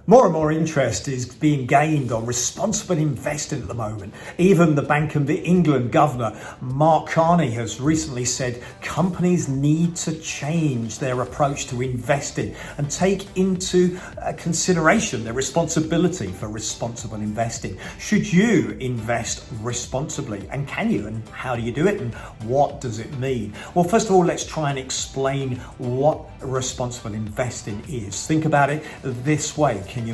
More and more interest is being gained on responsible investing at the moment. Even the Bank of England Governor, Mark Carney, has recently said companies need to change their approach to investing and take into consideration their responsibility for responsible investing. Should you invest responsibly? And can you? And how do you do it? And what does it mean? Well, first of all, let's try and explain what responsible investing is. Think about it this way. Can they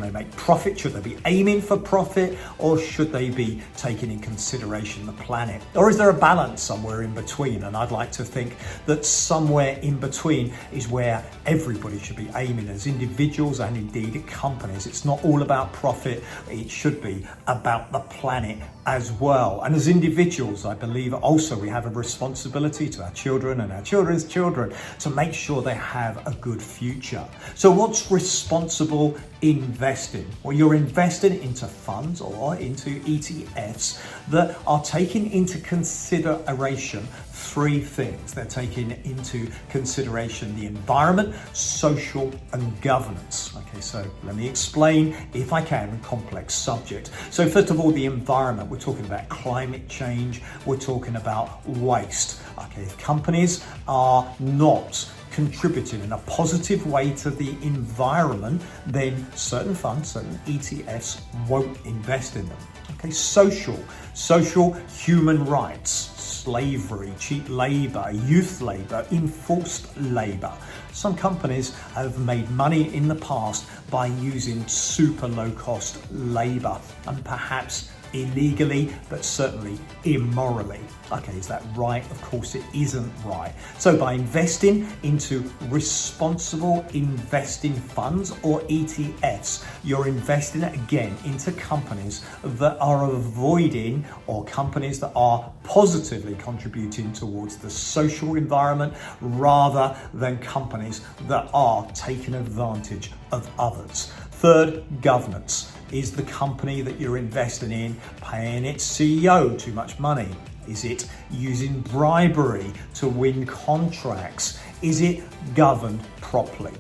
make profit? Should they be aiming for profit, or should they be taking in consideration the planet? Or is there a balance somewhere in between? And I'd like to think that somewhere in between is where everybody should be aiming as individuals and indeed companies. It's not all about profit. It should be about the planet as well. And as individuals, I believe also we have a responsibility to our children and our children's children to make sure they have a good future. So what's responsible investing? Well, you're investing into funds or into ETFs that are taking into consideration three things. They're taking into consideration the environment, social, and governance. Okay, so let me explain, if I can, a complex subject. So first of all, the environment. We're talking about climate change. We're talking about waste. Okay, if companies are not contributing in a positive way to the environment, then certain funds, certain ETFs won't invest in them. Okay, social, human rights, slavery, cheap labor, youth labor, enforced labor. Some companies have made money in the past by using super low cost labor, and perhaps illegally, but certainly immorally. Okay, is that right? Of course it isn't right. So by investing into responsible investing funds or ETFs, you're investing again into companies that are avoiding, or companies that are positively contributing towards the social environment, rather than companies that are taking advantage of others. Third, governance. Is the company that you're investing in paying its CEO too much money? Is it using bribery to win contracts? Is it governed properly?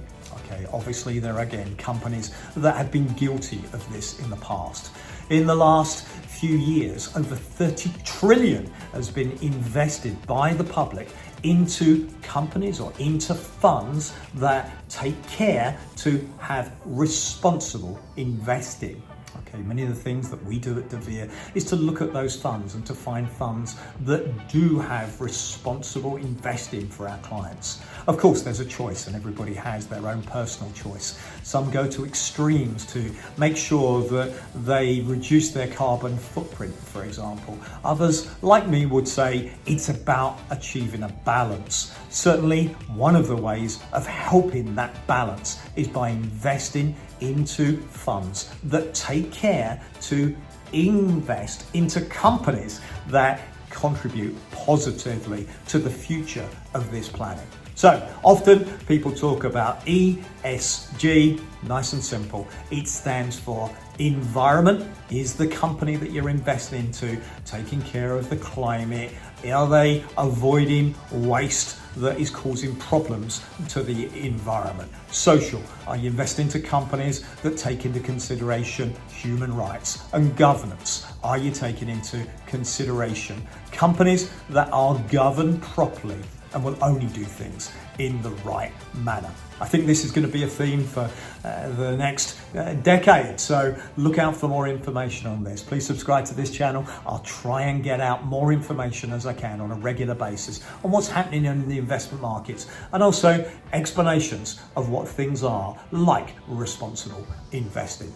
Okay, obviously there are again companies that have been guilty of this in the past. In the last few years, over 30 trillion has been invested by the public into companies or into funds that take care to have responsible investing. Okay, many of the things that we do at deVere is to look at those funds and to find funds that do have responsible investing for our clients. Of course, there's a choice and everybody has their own personal choice. Some go to extremes to make sure that they reduce their carbon footprint, for example. Others, like me, would say it's about achieving a balance. Certainly, one of the ways of helping that balance is by investing into funds that take care to invest into companies that contribute positively to the future of this planet. So often people talk about ESG, nice and simple. It stands for environment. Is the company that you're investing into taking care of the climate? Are they avoiding waste that is causing problems to the environment? Social, are you investing into companies that take into consideration human rights? And governance, are you taking into consideration companies that are governed properly and will only do things in the right manner? I think this is going to be a theme for the next decade, so look out for more information on this. Please subscribe to this channel. I'll try and get out more information as I can on a regular basis on what's happening in the investment markets, and also explanations of what things are like responsible investing.